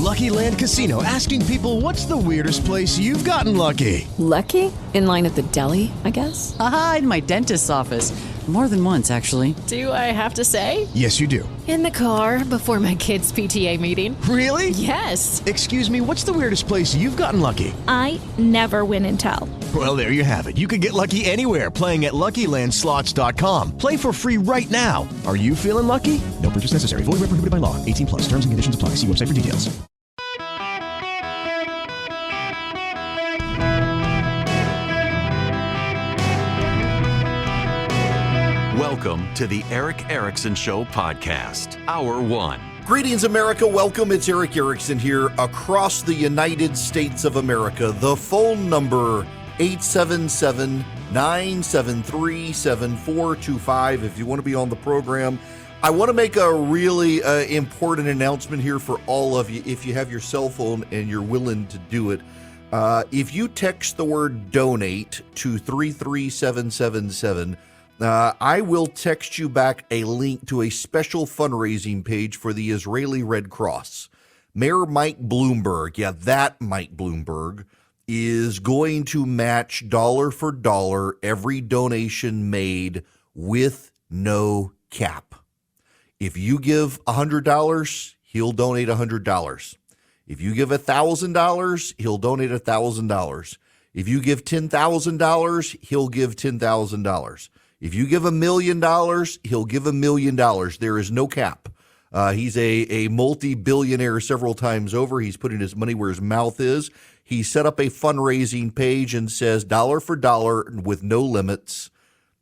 Lucky Land Casino, asking people, what's the weirdest place you've gotten lucky? Lucky? In line at the deli, I guess? Aha, in my dentist's office. More than once, actually. Do I have to say? Yes, you do. In the car before my kids' PTA meeting. Really? Yes. Excuse me, what's the weirdest place you've gotten lucky? I never win and tell. Well, there you have it. You can get lucky anywhere, playing at LuckyLandSlots.com. Play for free right now. Are you feeling lucky? No purchase necessary. Void where prohibited by law. 18 plus. Terms and conditions apply. See website for details. Welcome to the Eric Erickson Show podcast, Hour 1. Greetings, America. Welcome. It's Eric Erickson here across the United States of America. The phone number, 877-973-7425. If you want to be on the program, I want to make a really important announcement here for all of you. If you have your cell phone and you're willing to do it, if you text the word donate to 33777, I will text you back a link to a special fundraising page for the Israeli Red Cross. Mayor Mike Bloomberg, that Mike Bloomberg, is going to match dollar for dollar every donation made with no cap. If you give $100, he'll donate $100. If you give $1,000, he'll donate $1,000. If you give $10,000, he'll give $10,000. If you give $1 million, he'll give $1 million. There is no cap. He's a multi-billionaire several times over. He's putting his money where his mouth is. He set up a fundraising page and says dollar for dollar with no limits.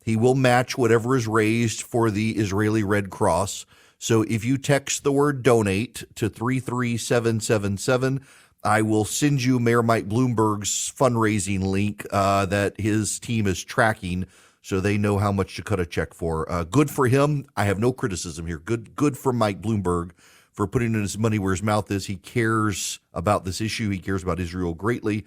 He will match whatever is raised for the Israeli Red Cross. So if you text the word donate to 33777, I will send you Mayor Mike Bloomberg's fundraising link that his team is tracking, so they know how much to cut a check for. Good for him. I have no criticism here. Good for Mike Bloomberg for putting his money where his mouth is. He cares about this issue. He cares about Israel greatly.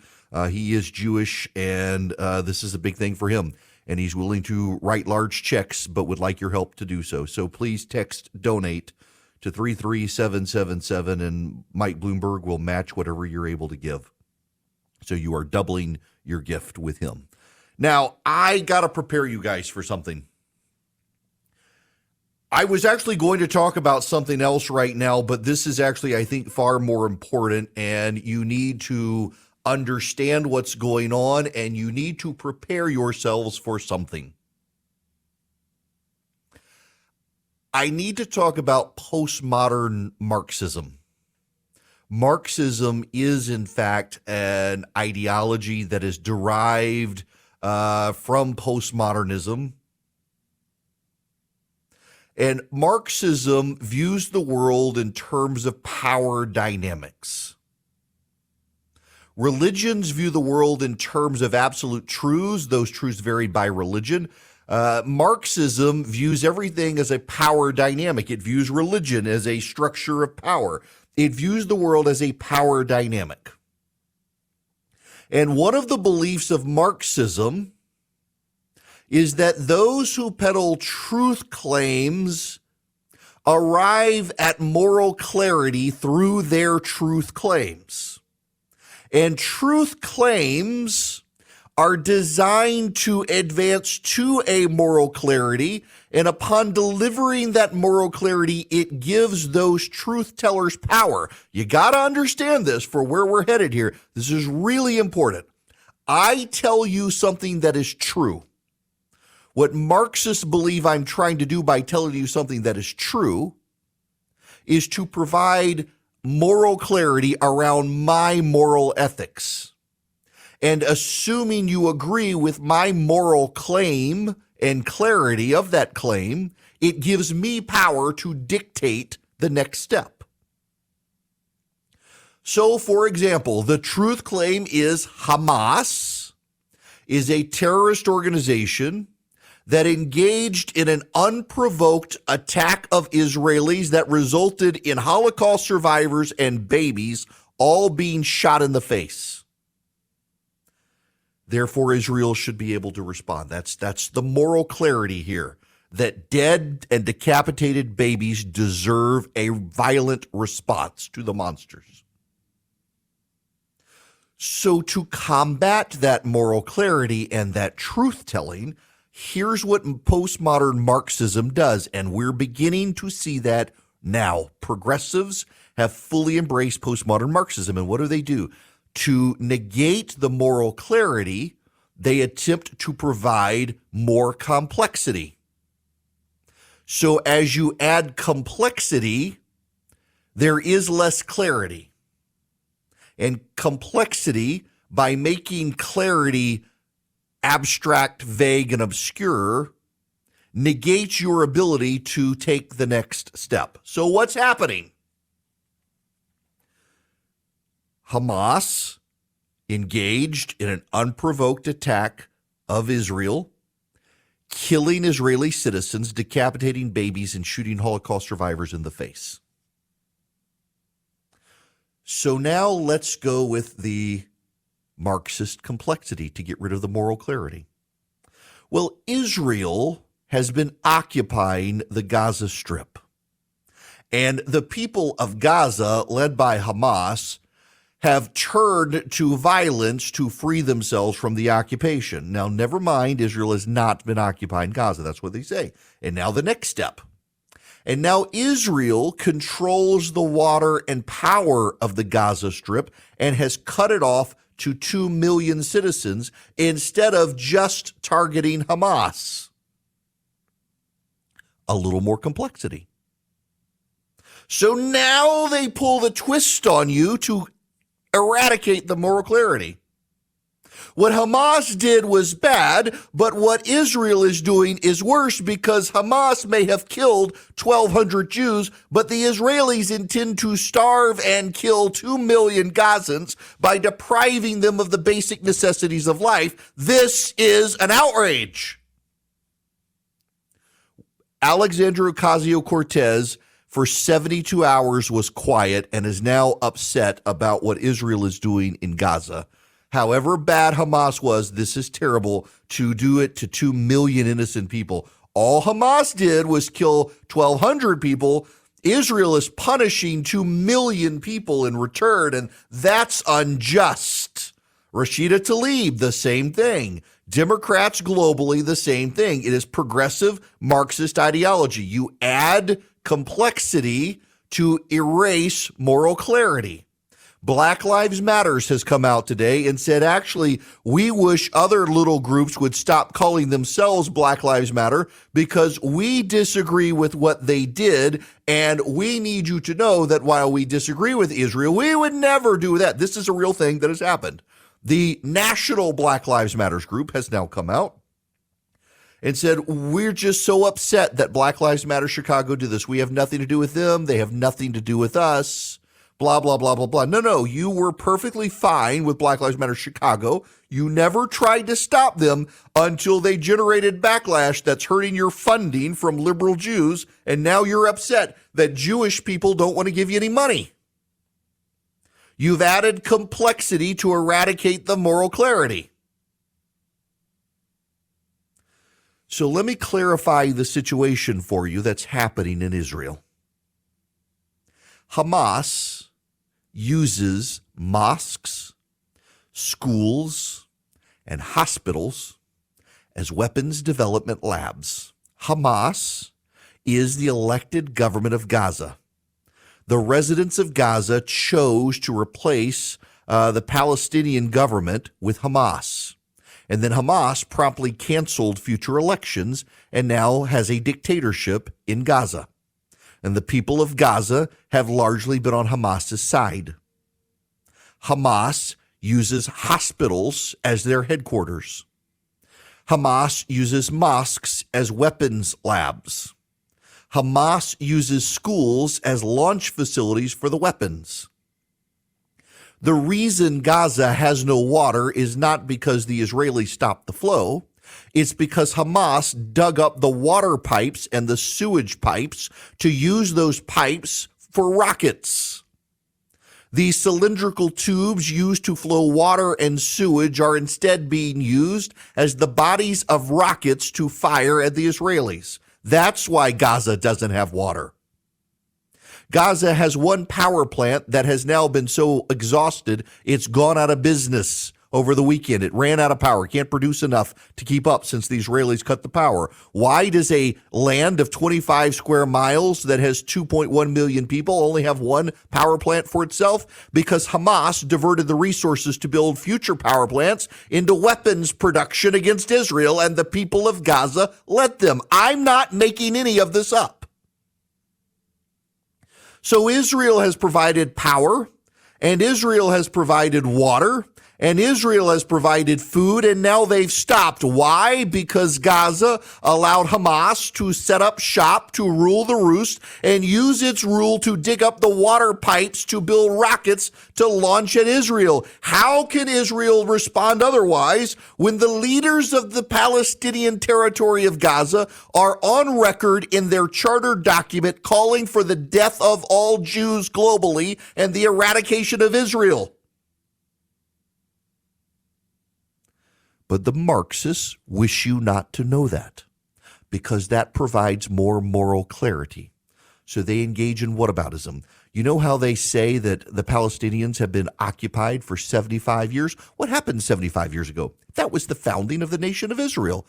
He is Jewish, and this is a big thing for him. And he's willing to write large checks, but would like your help to do so. So please text donate to 33777, and Mike Bloomberg will match whatever you're able to give. So you are doubling your gift with him. Now, I got to prepare you guys for something. I was actually going to talk about something else right now, but this is actually, I think, far more important, and you need to understand what's going on, and you need to prepare yourselves for something. I need to talk about postmodern Marxism. Marxism is, in fact, an ideology that is derived from postmodernism. And Marxism views the world in terms of power dynamics. Religions view the world in terms of absolute truths. Those truths vary by religion. Marxism views everything as a power dynamic. It views religion as a structure of power. It views the world as a power dynamic. And one of the beliefs of Marxism is that those who peddle truth claims arrive at moral clarity through their truth claims. And truth claims are designed to advance to a moral clarity, and upon delivering that moral clarity, it gives those truth tellers power. You got to understand this for where we're headed here. This is really important. I tell you something that is true. What Marxists believe I'm trying to do by telling you something that is true is to provide moral clarity around my moral ethics. And assuming you agree with my moral claim and clarity of that claim, it gives me power to dictate the next step. So, for example, the truth claim is Hamas is a terrorist organization that engaged in an unprovoked attack of Israelis that resulted in Holocaust survivors and babies all being shot in the face. Therefore, Israel should be able to respond. That's the moral clarity here, that dead and decapitated babies deserve a violent response to the monsters. So to combat that moral clarity and that truth-telling, here's what postmodern Marxism does, and we're beginning to see that now. Progressives have fully embraced postmodern Marxism, and what do? To negate the moral clarity, they attempt to provide more complexity. So as you add complexity, there is less clarity. And complexity, by making clarity abstract, vague, and obscure, negates your ability to take the next step. So what's happening? Hamas engaged in an unprovoked attack of Israel, killing Israeli citizens, decapitating babies, and shooting Holocaust survivors in the face. So now let's go with the Marxist complexity to get rid of the moral clarity. Well, Israel has been occupying the Gaza Strip. And the people of Gaza, led by Hamas, have turned to violence to free themselves from the occupation. Now, never mind, Israel has not been occupying Gaza. That's what they say. And now the next step. And now Israel controls the water and power of the Gaza Strip and has cut it off to 2 million citizens instead of just targeting Hamas. A little more complexity. So now they pull the twist on you to eradicate the moral clarity. What Hamas did was bad, but what Israel is doing is worse because Hamas may have killed 1,200 Jews, but the Israelis intend to starve and kill 2 million Gazans by depriving them of the basic necessities of life. This is an outrage. Alexandria Ocasio-Cortez for 72 hours was quiet and is now upset about what Israel is doing in Gaza. However bad Hamas was, this is terrible to do it to 2 million innocent people. All Hamas did was kill 1,200 people. Israel is punishing 2 million people in return, and that's unjust. Rashida Tlaib, the same thing. Democrats globally, the same thing. It is progressive Marxist ideology. You add complexity to erase moral clarity. Black Lives Matters has come out today and said, actually, we wish other little groups would stop calling themselves Black Lives Matter because we disagree with what they did, and we need you to know that while we disagree with Israel, we would never do that. This is a real thing that has happened. The National Black Lives Matters group has now come out and said, we're just so upset that Black Lives Matter Chicago did this. We have nothing to do with them. They have nothing to do with us. Blah, blah, blah, blah, blah. No, you were perfectly fine with Black Lives Matter Chicago. You never tried to stop them until they generated backlash that's hurting your funding from liberal Jews, and now you're upset that Jewish people don't want to give you any money. You've added complexity to eradicate the moral clarity. So let me clarify the situation for you that's happening in Israel. Hamas uses mosques, schools, and hospitals as weapons development labs. Hamas is the elected government of Gaza. The residents of Gaza chose to replace the Palestinian government with Hamas. And then Hamas promptly canceled future elections and now has a dictatorship in Gaza. And the people of Gaza have largely been on Hamas's side. Hamas uses hospitals as their headquarters. Hamas uses mosques as weapons labs. Hamas uses schools as launch facilities for the weapons. The reason Gaza has no water is not because the Israelis stopped the flow. It's because Hamas dug up the water pipes and the sewage pipes to use those pipes for rockets. These cylindrical tubes used to flow water and sewage are instead being used as the bodies of rockets to fire at the Israelis. That's why Gaza doesn't have water. Gaza has one power plant that has now been so exhausted, it's gone out of business over the weekend. It ran out of power, can't produce enough to keep up since the Israelis cut the power. Why does a land of 25 square miles that has 2.1 million people only have one power plant for itself? Because Hamas diverted the resources to build future power plants into weapons production against Israel, and the people of Gaza let them. I'm not making any of this up. So Israel has provided power, and Israel has provided water, and Israel has provided food, and now they've stopped. Why? Because Gaza allowed Hamas to set up shop, to rule the roost, and use its rule to dig up the water pipes to build rockets to launch at Israel. How can Israel respond otherwise when the leaders of the Palestinian territory of Gaza are on record in their charter document calling for the death of all Jews globally and the eradication of Israel? But the Marxists wish you not to know that, because that provides more moral clarity. So they engage in whataboutism. You know how they say that the Palestinians have been occupied for 75 years? What happened 75 years ago? That was the founding of the nation of Israel.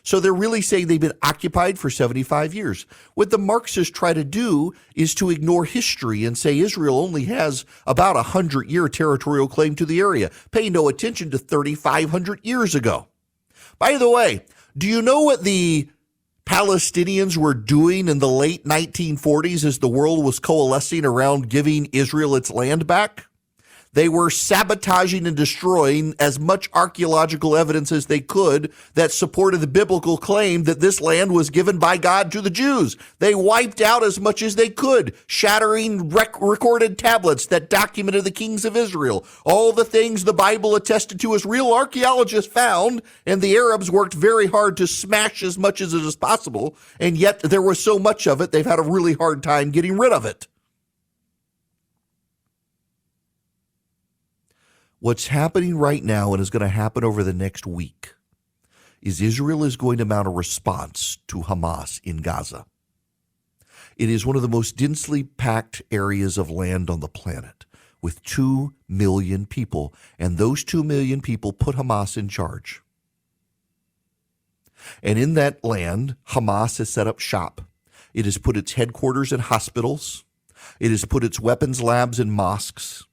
So they're really saying they've been occupied for 75 years. What the Marxists try to do is to ignore history and say Israel only has about a 100-year territorial claim to the area. Pay no attention to 3,500 years ago. By the way, do you know what the Palestinians were doing in the late 1940s as the world was coalescing around giving Israel its land back? They were sabotaging and destroying as much archaeological evidence as they could that supported the biblical claim that this land was given by God to the Jews. They wiped out as much as they could, shattering recorded tablets that documented the kings of Israel. All the things the Bible attested to as real archaeologists found, and the Arabs worked very hard to smash as much as it is possible, and yet there was so much of it, they've had a really hard time getting rid of it. What's happening right now and is going to happen over the next week is Israel is going to mount a response to Hamas in Gaza. It is one of the most densely packed areas of land on the planet with 2 million people, and those 2 million people put Hamas in charge. And in that land, Hamas has set up shop. It has put its headquarters in hospitals. It has put its weapons labs in mosques.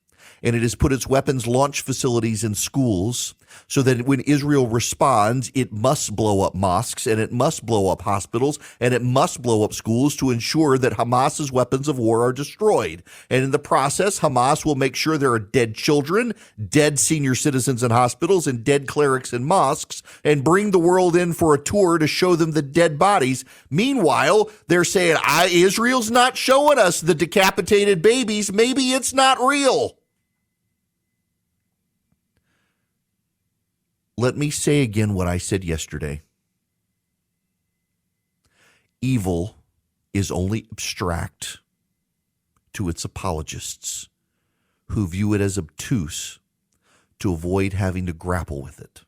And it has put its weapons launch facilities in schools so that when Israel responds, it must blow up mosques and it must blow up hospitals and it must blow up schools to ensure that Hamas's weapons of war are destroyed. And in the process, Hamas will make sure there are dead children, dead senior citizens in hospitals, and dead clerics in mosques, and bring the world in for a tour to show them the dead bodies. Meanwhile, they're saying, Israel's not showing us the decapitated babies. Maybe it's not real. Let me say again what I said yesterday. Evil is only abstract to its apologists who view it as obtuse to avoid having to grapple with it.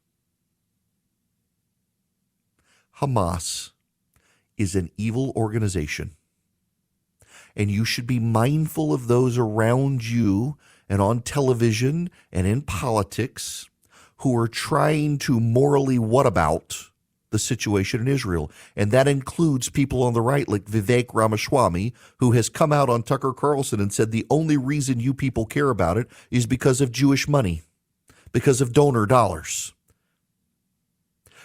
Hamas is an evil organization, and you should be mindful of those around you and on television and in politics who are trying to morally whatabout the situation in Israel. And that includes people on the right like Vivek Ramaswamy, who has come out on Tucker Carlson and said the only reason you people care about it is because of Jewish money, because of donor dollars.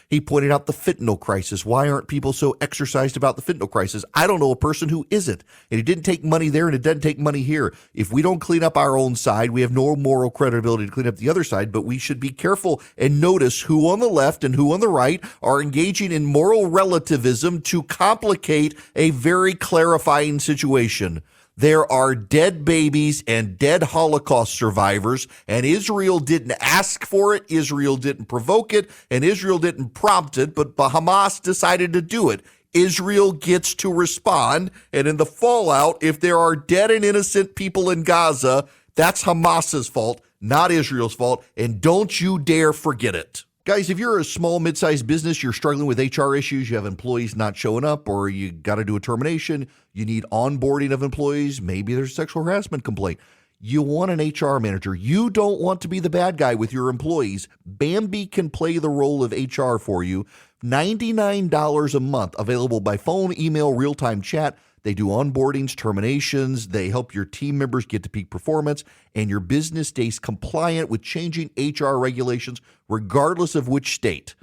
He pointed out the fentanyl crisis. Why aren't people so exercised about the fentanyl crisis? I don't know a person who isn't. And it didn't take money there and it doesn't take money here. If we don't clean up our own side, we have no moral credibility to clean up the other side, but we should be careful and notice who on the left and who on the right are engaging in moral relativism to complicate a very clarifying situation. There are dead babies and dead Holocaust survivors, and Israel didn't ask for it, Israel didn't provoke it, and Israel didn't prompt it, but Hamas decided to do it. Israel gets to respond, and in the fallout, if there are dead and innocent people in Gaza, that's Hamas's fault, not Israel's fault, and don't you dare forget it. Guys, if you're a small, mid-sized business, you're struggling with HR issues, you have employees not showing up, or you got to do a termination, you need onboarding of employees, maybe there's a sexual harassment complaint. You want an HR manager. You don't want to be the bad guy with your employees. Bambee can play the role of HR for you. $99 a month, available by phone, email, real-time chat. They do onboardings, terminations. They help your team members get to peak performance, and your business stays compliant with changing HR regulations, regardless of which state.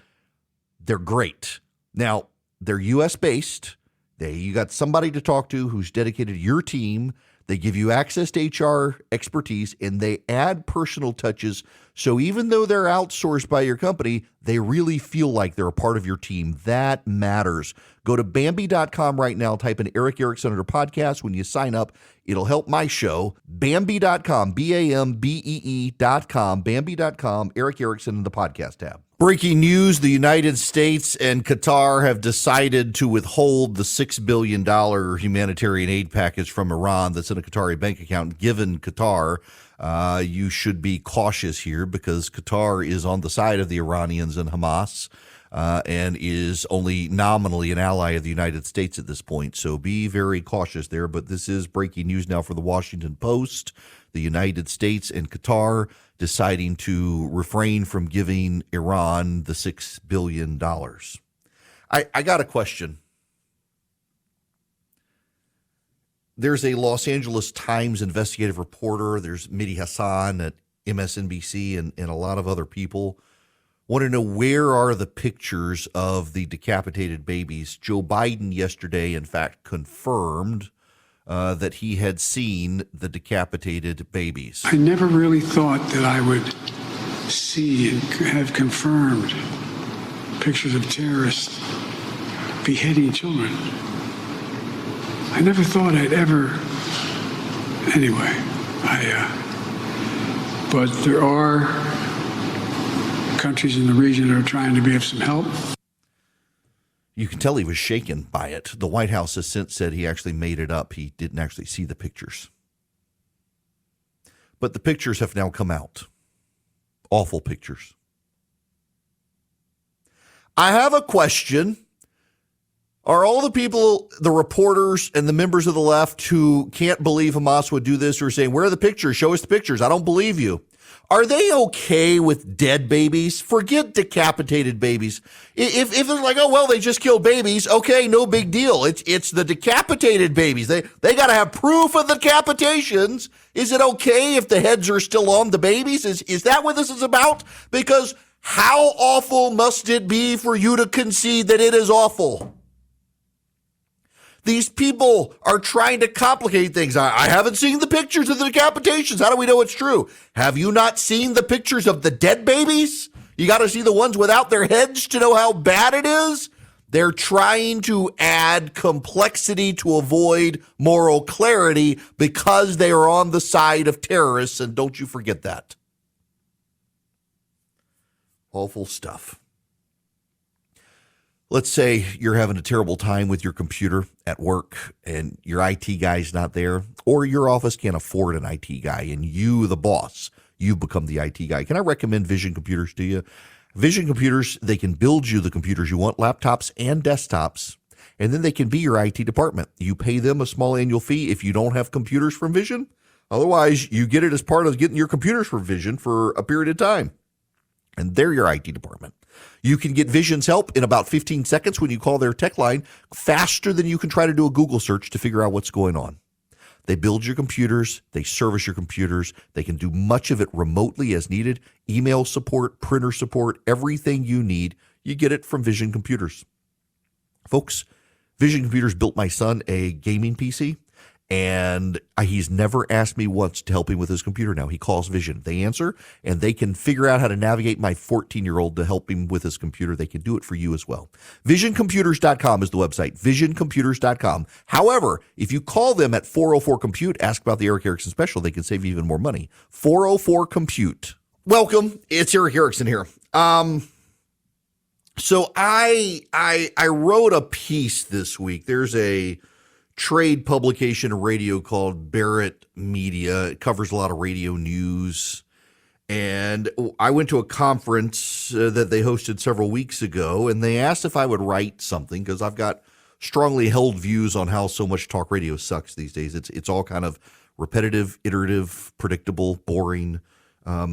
They're great. Now, they're U.S.-based. You got somebody to talk to who's dedicated to your team. They give you access to HR expertise, and they add personal touches. So even though they're outsourced by your company, they really feel like they're a part of your team. That matters. Go to Bambee.com right now. Type in Eric Erickson under podcast. When you sign up, it'll help my show. Bambee.com, Bambee.com, Bambee.com, Eric Erickson in the podcast tab. Breaking news, the United States and Qatar have decided to withhold the $6 billion humanitarian aid package from Iran that's in a Qatari bank account. Given Qatar, you should be cautious here because Qatar is on the side of the Iranians and Hamas and is only nominally an ally of the United States at this point. So be very cautious there. But this is breaking news now for the Washington Post. The United States and Qatar deciding to refrain from giving Iran the $6 billion. I got a question. There's a Los Angeles Times investigative reporter. There's Mehdi Hassan at MSNBC and a lot of other people. Want to know, where are the pictures of the decapitated babies? Joe Biden yesterday, in fact, confirmed that he had seen the decapitated babies. I never really thought that I would see and have confirmed pictures of terrorists beheading children. I never thought I'd ever, anyway, but there are countries in the region that are trying to be of some help. You can tell he was shaken by it. The White House has since said he actually made it up. He didn't actually see the pictures. But the pictures have now come out. Awful pictures. I have a question. Are all the people, the reporters and the members of the left who can't believe Hamas would do this, who are saying, where are the pictures? Show us the pictures. I don't believe you. Are they okay with dead babies? Forget decapitated babies. If they're like, oh, well, they just killed babies, okay, no big deal. It's the decapitated babies. They got to have proof of the decapitations. Is it okay if the heads are still on the babies? Is that what this is about? Because how awful must it be for you to concede that it is awful? These people are trying to complicate things. I haven't seen the pictures of the decapitations. How do we know it's true? Have you not seen the pictures of the dead babies? You got to see the ones without their heads to know how bad it is. They're trying to add complexity to avoid moral clarity because they are on the side of terrorists, and don't you forget that. Awful stuff. Let's say you're having a terrible time with your computer at work and your IT guy's not there, or your office can't afford an IT guy and you, the boss, you become the IT guy. Can I recommend Vision Computers to you? Vision Computers, they can build you the computers you want, laptops and desktops, and then they can be your IT department. You pay them a small annual fee if you don't have computers from Vision. Otherwise, you get it as part of getting your computers from Vision for a period of time, and they're your IT department. You can get Vision's help in about 15 seconds when you call their tech line, faster than you can try to do a Google search to figure out what's going on. They build your computers. They service your computers. They can do much of it remotely as needed. Email support, printer support, everything you need, you get it from Vision Computers. Folks, Vision Computers built my son a gaming PC, and he's never asked me once to help him with his computer now. He calls Vision. They answer, and they can figure out how to navigate my 14-year-old to help him with his computer. They can do it for you as well. VisionComputers.com is the website, VisionComputers.com. However, if you call them at 404-COMPUTE, ask about the Eric Erickson special, they can save you even more money. 404-COMPUTE. Welcome. It's Eric Erickson here. So I wrote a piece this week. There's a trade publication, a radio called Barrett Media. It covers a lot of radio news. And I went to a conference that they hosted several weeks ago, and they asked if I would write something because I've got strongly held views on how so much talk radio sucks these days. It's all kind of repetitive, iterative, predictable, boring.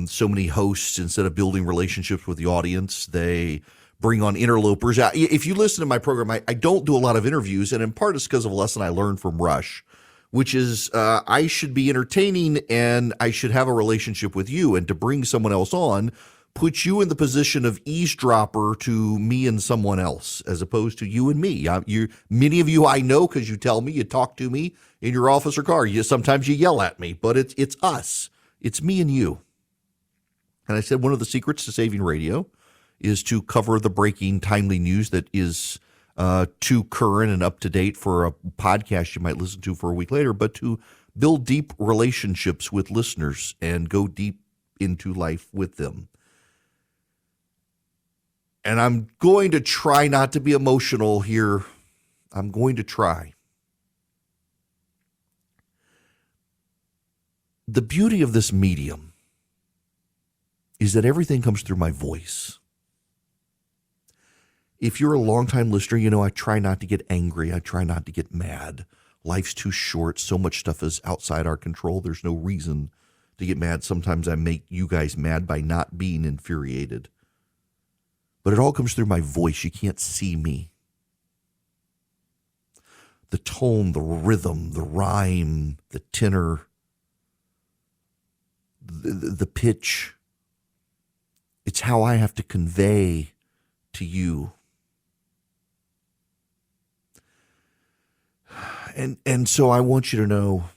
So many hosts, instead of building relationships with the audience, they bring on interlopers. If you listen to my program, I don't do a lot of interviews, and in part it's because of a lesson I learned from Rush, which is I should be entertaining and I should have a relationship with you. And to bring someone else on puts you in the position of eavesdropper to me and someone else, as opposed to you and me. Many of you I know because you tell me, you talk to me in your office or car. Sometimes you yell at me, but it's us. It's me and you. And I said one of the secrets to saving radio is to cover the breaking, timely news that is too current and up to date for a podcast you might listen to for a week later, but to build deep relationships with listeners and go deep into life with them. And I'm going to try not to be emotional here. I'm going to try. The beauty of this medium is that everything comes through my voice. If you're a longtime listener, you know I try not to get angry. I try not to get mad. Life's too short. So much stuff is outside our control. There's no reason to get mad. Sometimes I make you guys mad by not being infuriated. But it all comes through my voice. You can't see me. The tone, the rhythm, the rhyme, the tenor, the pitch. It's how I have to convey to you. And so I want you to know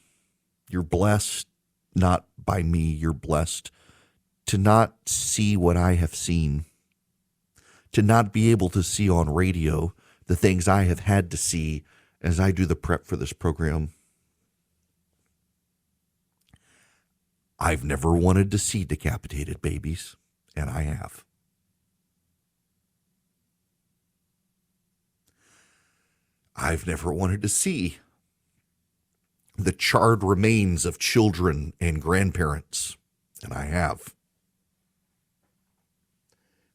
you're blessed, not by me. You're blessed to not see what I have seen, to not be able to see on radio the things I have had to see as I do the prep for this program. I've never wanted to see decapitated babies, and I have. I've never wanted to see the charred remains of children and grandparents, and I have.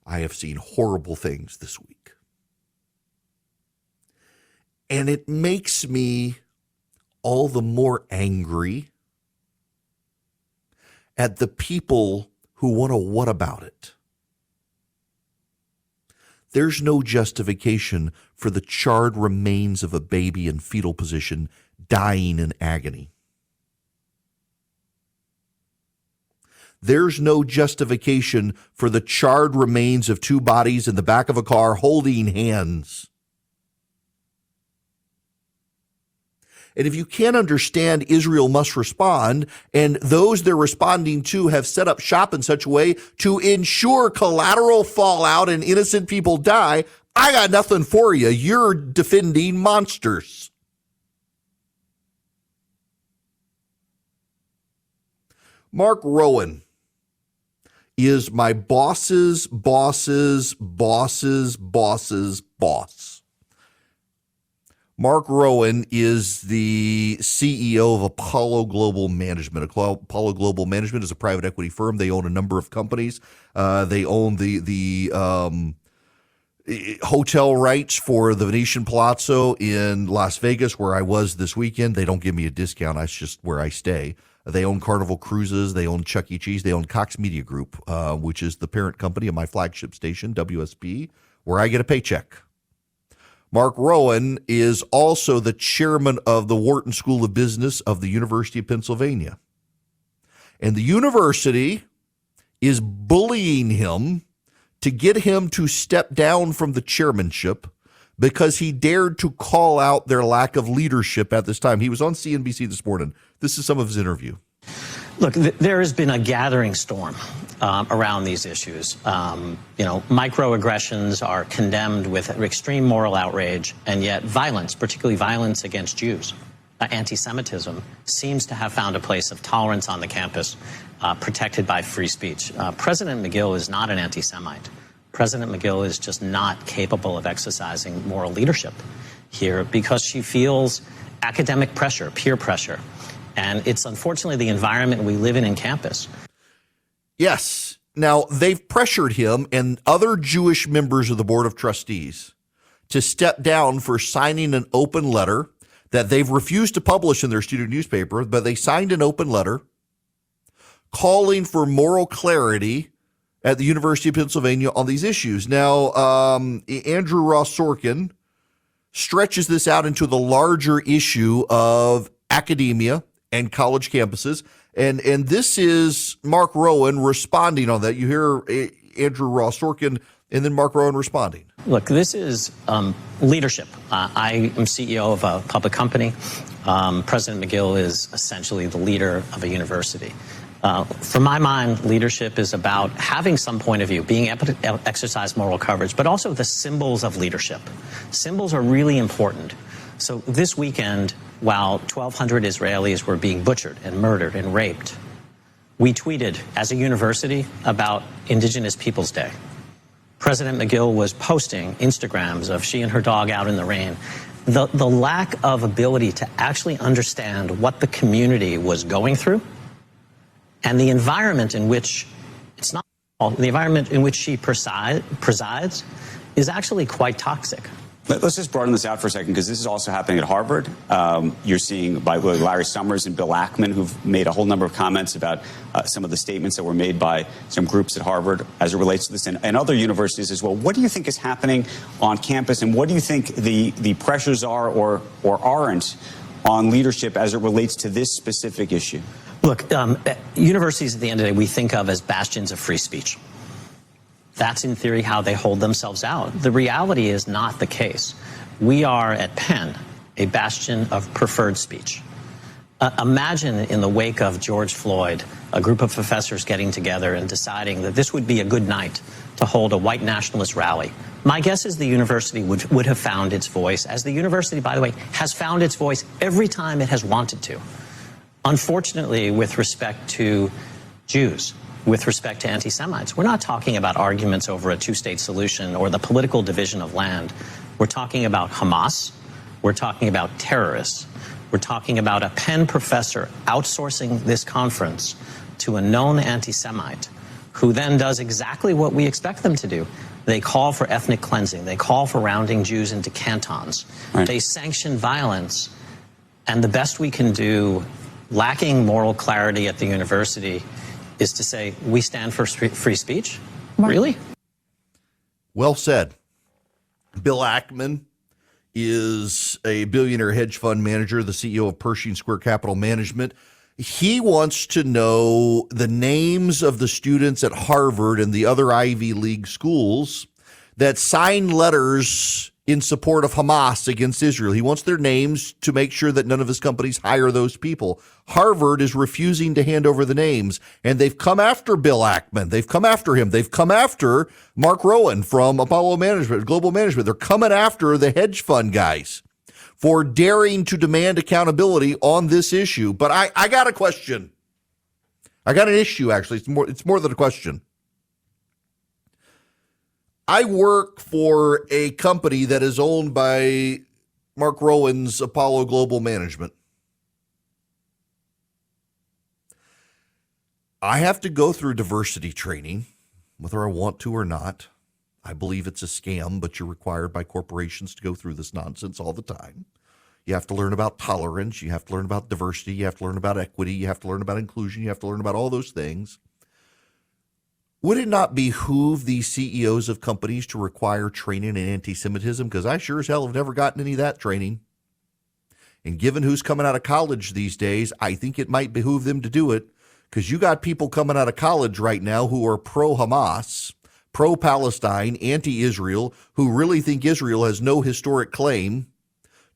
I have seen horrible things this week. And it makes me all the more angry at the people who want to what about it. There's no justification for the charred remains of a baby in fetal position dying in agony. There's no justification for the charred remains of two bodies in the back of a car holding hands. And if you can't understand, Israel must respond, and those they're responding to have set up shop in such a way to ensure collateral fallout and innocent people die, I got nothing for you. You're defending monsters. Mark Rowan is my boss's boss's boss's boss's boss. Mark Rowan is the CEO of Apollo Global Management. Apollo Global Management is a private equity firm. They own a number of companies. They own the hotel rights for the Venetian Palazzo in Las Vegas, where I was this weekend. They don't give me a discount. That's just where I stay. They own Carnival Cruises. They own Chuck E. Cheese. They own Cox Media Group, which is the parent company of my flagship station, WSP, where I get a paycheck. Mark Rowan is also the chairman of the Wharton School of Business of the University of Pennsylvania. And the university is bullying him to get him to step down from the chairmanship because he dared to call out their lack of leadership at this time. He was on CNBC this morning. This is some of his interview. Look, there has been a gathering storm around these issues. Microaggressions are condemned with extreme moral outrage, and yet violence, particularly violence against Jews, anti-Semitism, seems to have found a place of tolerance on the campus, protected by free speech. President McGill is not an anti-Semite. President McGill is just not capable of exercising moral leadership here because she feels academic pressure, peer pressure. And it's unfortunately the environment we live in campus. Yes. Now, they've pressured him and other Jewish members of the Board of Trustees to step down for signing an open letter that they've refused to publish in their student newspaper, but they signed an open letter calling for moral clarity at the University of Pennsylvania on these issues. Now, Andrew Ross Sorkin stretches this out into the larger issue of academia and college campuses. And this is Mark Rowan responding on that. You hear Andrew Ross Sorkin and then Mark Rowan responding. Look, this is leadership. I am CEO of a public company. President McGill is essentially the leader of a university. From my mind, leadership is about having some point of view, being able to exercise moral courage, but also the symbols of leadership. Symbols are really important. So this weekend, while 1,200 Israelis were being butchered and murdered and raped, we tweeted as a university about Indigenous Peoples Day. President McGill was posting Instagrams of she and her dog out in the rain. The lack of ability to actually understand what the community was going through and the environment in which the environment in which she presides is actually quite toxic. Let's just broaden this out for a second, because this is also happening at Harvard. You're seeing by Larry Summers and Bill Ackman, who've made a whole number of comments about some of the statements that were made by some groups at Harvard as it relates to this, and other universities as well. What do you think is happening on campus, and what do you think the pressures are or aren't on leadership as it relates to this specific issue? Look, universities at the end of the day we think of as bastions of free speech. That's in theory how they hold themselves out. The reality is not the case. We are at Penn a bastion of preferred speech. Imagine in the wake of George Floyd, a group of professors getting together and deciding that this would be a good night to hold a white nationalist rally. My guess is the university would have found its voice, as the university, by the way, has found its voice every time it has wanted to. Unfortunately, with respect to Jews, with respect to anti-Semites, we're not talking about arguments over a two-state solution or the political division of land. We're talking about Hamas. We're talking about terrorists. We're talking about a Penn professor outsourcing this conference to a known anti-Semite who then does exactly what we expect them to do. They call for ethnic cleansing. They call for rounding Jews into cantons. Right. They sanction violence. And the best we can do, lacking moral clarity at the university, is to say, we stand for free speech? Really? Well said. Bill Ackman is a billionaire hedge fund manager, the CEO of Pershing Square Capital Management. He wants to know the names of the students at Harvard and the other Ivy League schools that signed letters in support of Hamas against Israel. He wants their names to make sure that none of his companies hire those people. Harvard is refusing to hand over the names, and they've come after Bill Ackman. They've come after him. They've come after Mark Rowan from Apollo Management, Global Management. They're coming after the hedge fund guys for daring to demand accountability on this issue. But I got a question. I got an issue, actually. It's more than a question. I work for a company that is owned by Mark Rowan's Apollo Global Management. I have to go through diversity training, whether I want to or not. I believe it's a scam, but you're required by corporations to go through this nonsense all the time. You have to learn about tolerance. You have to learn about diversity. You have to learn about equity. You have to learn about inclusion. You have to learn about all those things. Would it not behoove these CEOs of companies to require training in anti-Semitism? Because I sure as hell have never gotten any of that training. And given who's coming out of college these days, I think it might behoove them to do it, because you got people coming out of college right now who are pro-Hamas, pro-Palestine, anti-Israel, who really think Israel has no historic claim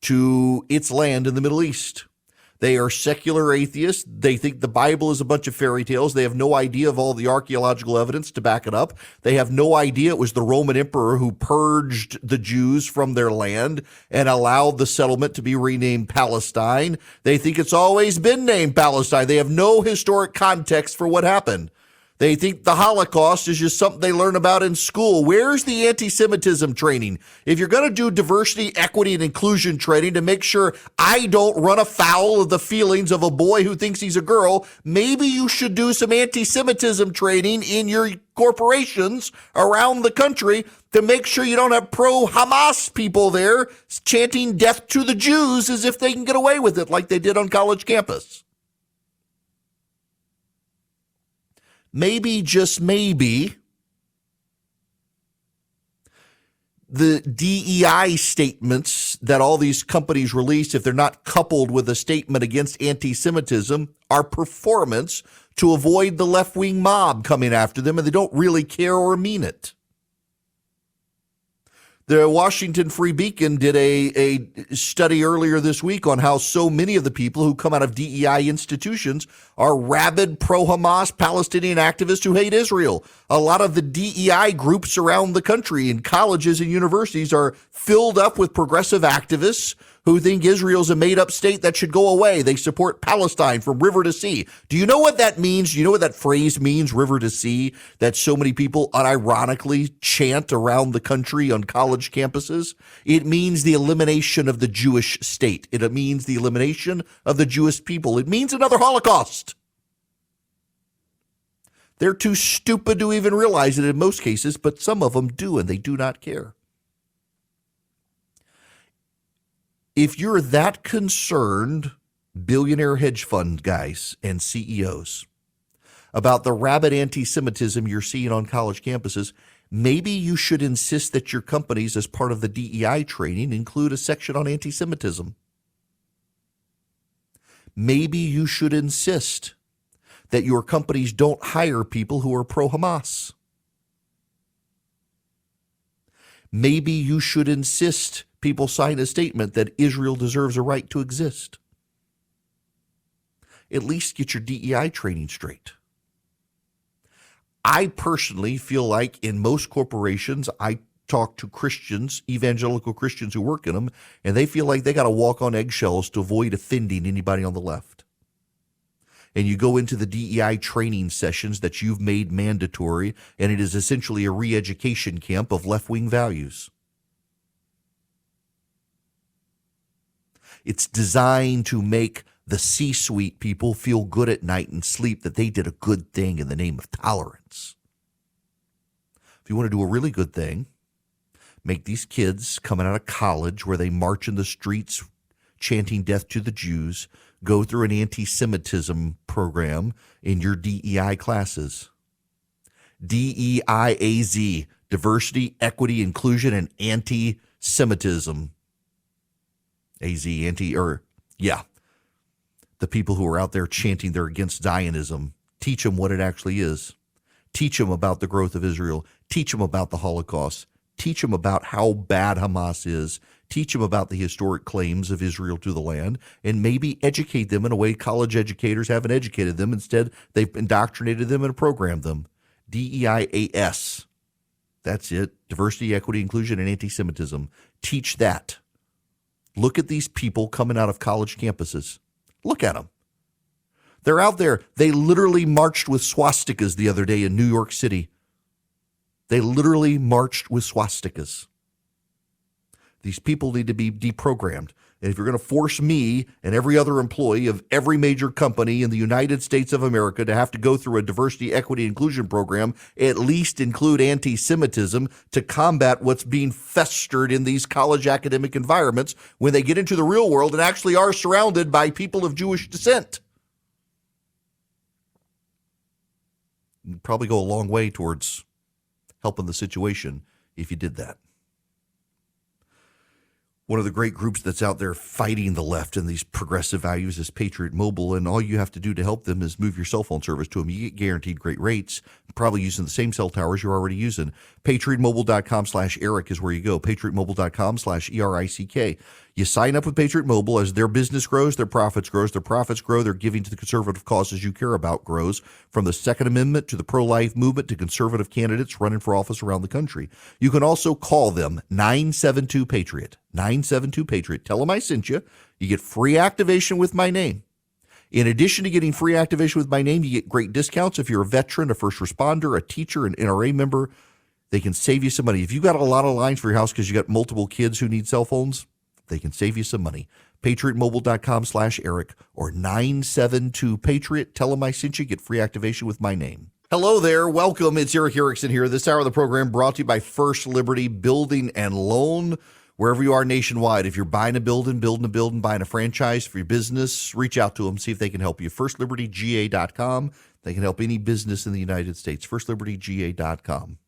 to its land in the Middle East. They are secular atheists. They think the Bible is a bunch of fairy tales. They have no idea of all the archaeological evidence to back it up. They have no idea it was the Roman emperor who purged the Jews from their land and allowed the settlement to be renamed Palestine. They think it's always been named Palestine. They have no historic context for what happened. They think the Holocaust is just something they learn about in school. Where's the anti-Semitism training? If you're going to do diversity, equity, and inclusion training to make sure I don't run afoul of the feelings of a boy who thinks he's a girl, maybe you should do some anti-Semitism training in your corporations around the country to make sure you don't have pro-Hamas people there chanting death to the Jews as if they can get away with it like they did on college campus. Maybe, just maybe, the DEI statements that all these companies release, if they're not coupled with a statement against anti-Semitism, are performance to avoid the left-wing mob coming after them, and they don't really care or mean it. The Washington Free Beacon did a study earlier this week on how so many of the people who come out of DEI institutions are rabid pro-Hamas Palestinian activists who hate Israel. A lot of the DEI groups around the country in colleges and universities are filled up with progressive activists who think Israel's a made-up state that should go away. They support Palestine from river to sea. Do you know what that means? Do you know what that phrase means, river to sea, that so many people unironically chant around the country on college campuses? It means the elimination of the Jewish state. It means the elimination of the Jewish people. It means another Holocaust. They're too stupid to even realize it in most cases, but some of them do, and they do not care. If you're that concerned, billionaire hedge fund guys and CEOs, about the rabid anti-Semitism you're seeing on college campuses, maybe you should insist that your companies, as part of the DEI training, include a section on anti-Semitism. Maybe you should insist that your companies don't hire people who are pro-Hamas. Maybe you should insist people sign a statement that Israel deserves a right to exist. At least get your DEI training straight. I personally feel like in most corporations, I talk to Christians, evangelical Christians who work in them, and they feel like they got to walk on eggshells to avoid offending anybody on the left. And you go into the DEI training sessions that you've made mandatory, and it is essentially a re-education camp of left-wing values. It's designed to make the C-suite people feel good at night and sleep that they did a good thing in the name of tolerance. If you want to do a really good thing, make these kids coming out of college where they march in the streets chanting death to the Jews, go through an anti-Semitism program in your DEI classes. DEIAZ, diversity, equity, inclusion, and anti-Semitism. The people who are out there chanting they're against Zionism, teach them what it actually is. Teach them about the growth of Israel. Teach them about the Holocaust. Teach them about how bad Hamas is. Teach them about the historic claims of Israel to the land, and maybe educate them in a way college educators haven't educated them. Instead, they've indoctrinated them and programmed them. DEIAS. That's it. Diversity, equity, inclusion, and anti-Semitism. Teach that. Look at these people coming out of college campuses. Look at them. They're out there. They literally marched with swastikas the other day in New York City. They literally marched with swastikas. These people need to be deprogrammed. And if you're going to force me and every other employee of every major company in the United States of America to have to go through a diversity, equity, inclusion program, at least include anti-Semitism to combat what's being festered in these college academic environments when they get into the real world and actually are surrounded by people of Jewish descent. You'd probably go a long way towards helping the situation if you did that. One of the great groups that's out there fighting the left and these progressive values is Patriot Mobile, and all you have to do to help them is move your cell phone service to them. You get guaranteed great rates, probably using the same cell towers you're already using. PatriotMobile.com/Eric is where you go. PatriotMobile.com/ERICK. You sign up with Patriot Mobile. As their business grows, their profits grows. Their profits grow. Their giving to the conservative causes you care about grows. From the Second Amendment to the pro-life movement to conservative candidates running for office around the country. You can also call them 972-PATRIOT. 972-PATRIOT. Tell them I sent you. You get free activation with my name. In addition to getting free activation with my name, you get great discounts if you're a veteran, a first responder, a teacher, an NRA member. They can save you some money. If you've got a lot of lines for your house because you got multiple kids who need cell phones, they can save you some money. PatriotMobile.com/Eric or 972-PATRIOT. Tell them I sent you. Get free activation with my name. Hello there. Welcome. It's Eric Erickson here. This hour of the program brought to you by First Liberty Building and Loan. Wherever you are nationwide, if you're buying a building, buying a franchise for your business, reach out to them, see if they can help you. FirstLibertyGA.com. They can help any business in the United States. FirstLibertyGA.com.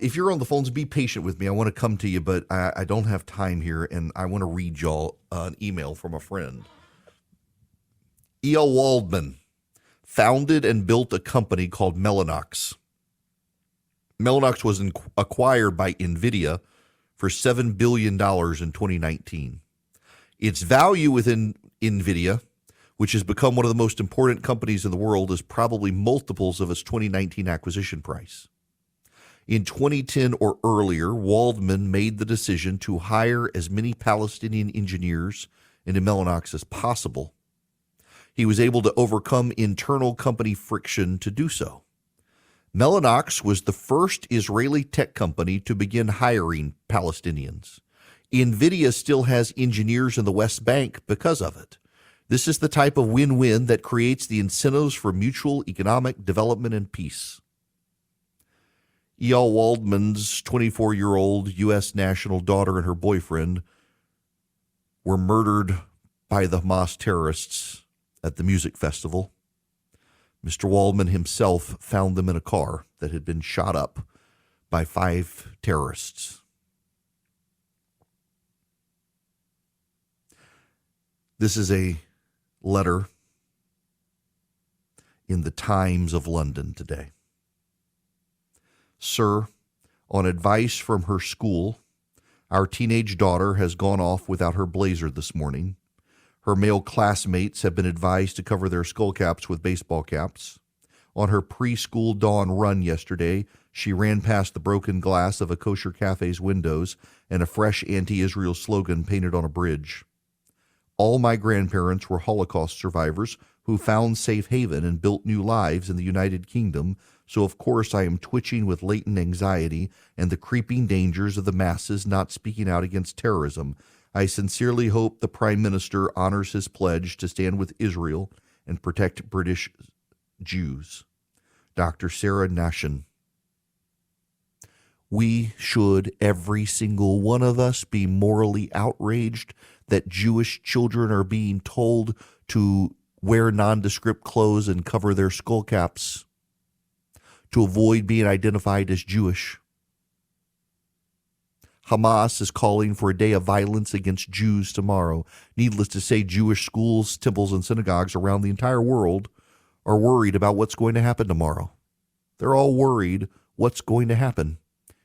If you're on the phones, be patient with me. I want to come to you, but I don't have time here, and I want to read y'all an email from a friend. E.L. Waldman founded and built a company called Mellanox. Mellanox was acquired by NVIDIA for $7 billion in 2019. Its value within NVIDIA, which has become one of the most important companies in the world, is probably multiples of its 2019 acquisition price. In 2010 or earlier, Waldman made the decision to hire as many Palestinian engineers into Mellanox as possible. He was able to overcome internal company friction to do so. Mellanox was the first Israeli tech company to begin hiring Palestinians. NVIDIA still has engineers in the West Bank because of it. This is the type of win-win that creates the incentives for mutual economic development and peace. E.L. Waldman's 24-year-old U.S. national daughter and her boyfriend were murdered by the Hamas terrorists at the music festival. Mr. Waldman himself found them in a car that had been shot up by 5 terrorists. This is a letter in the Times of London today. Sir, on advice from her school, our teenage daughter has gone off without her blazer this morning. Her male classmates have been advised to cover their skull caps with baseball caps. On her preschool dawn run yesterday, she ran past the broken glass of a kosher cafe's windows and a fresh anti-Israel slogan painted on a bridge. All my grandparents were Holocaust survivors who found safe haven and built new lives in the United Kingdom, so of course I am twitching with latent anxiety and the creeping dangers of the masses not speaking out against terrorism. I sincerely hope the Prime Minister honors his pledge to stand with Israel and protect British Jews. Dr. Sarah Nashin. We should, every single one of us, be morally outraged that Jewish children are being told to wear nondescript clothes and cover their skull caps to avoid being identified as Jewish. Hamas is calling for a day of violence against Jews tomorrow. Needless to say, Jewish schools, temples, and synagogues around the entire world are worried about what's going to happen tomorrow. They're all worried what's going to happen.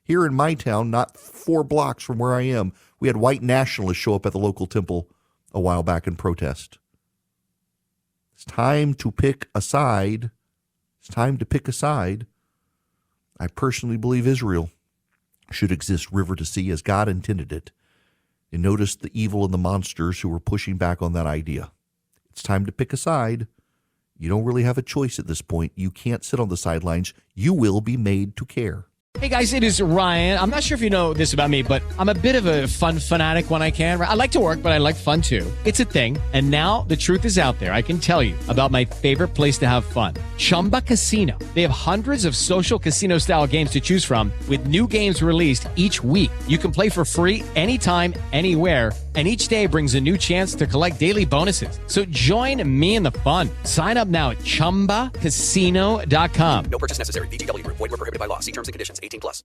Here in my town, not 4 blocks from where I am, we had white nationalists show up at the local temple a while back in protest. It's time to pick a side. It's time to pick a side. I personally believe Israel should exist river to sea as God intended it. And notice the evil and the monsters who were pushing back on that idea. It's time to pick a side. You don't really have a choice at this point. You can't sit on the sidelines. You will be made to care. Hey guys, it is Ryan. I'm not sure if you know this about me, but I'm a bit of a fun fanatic when I can. I like to work, but I like fun too. It's a thing. And now the truth is out there. I can tell you about my favorite place to have fun. Chumba Casino. They have hundreds of social casino style games to choose from with new games released each week. You can play for free anytime, anywhere. And each day brings a new chance to collect daily bonuses. So join me in the fun. Sign up now at ChumbaCasino.com. No purchase necessary. VGW Group. Void where prohibited by law. See terms and conditions. 18+.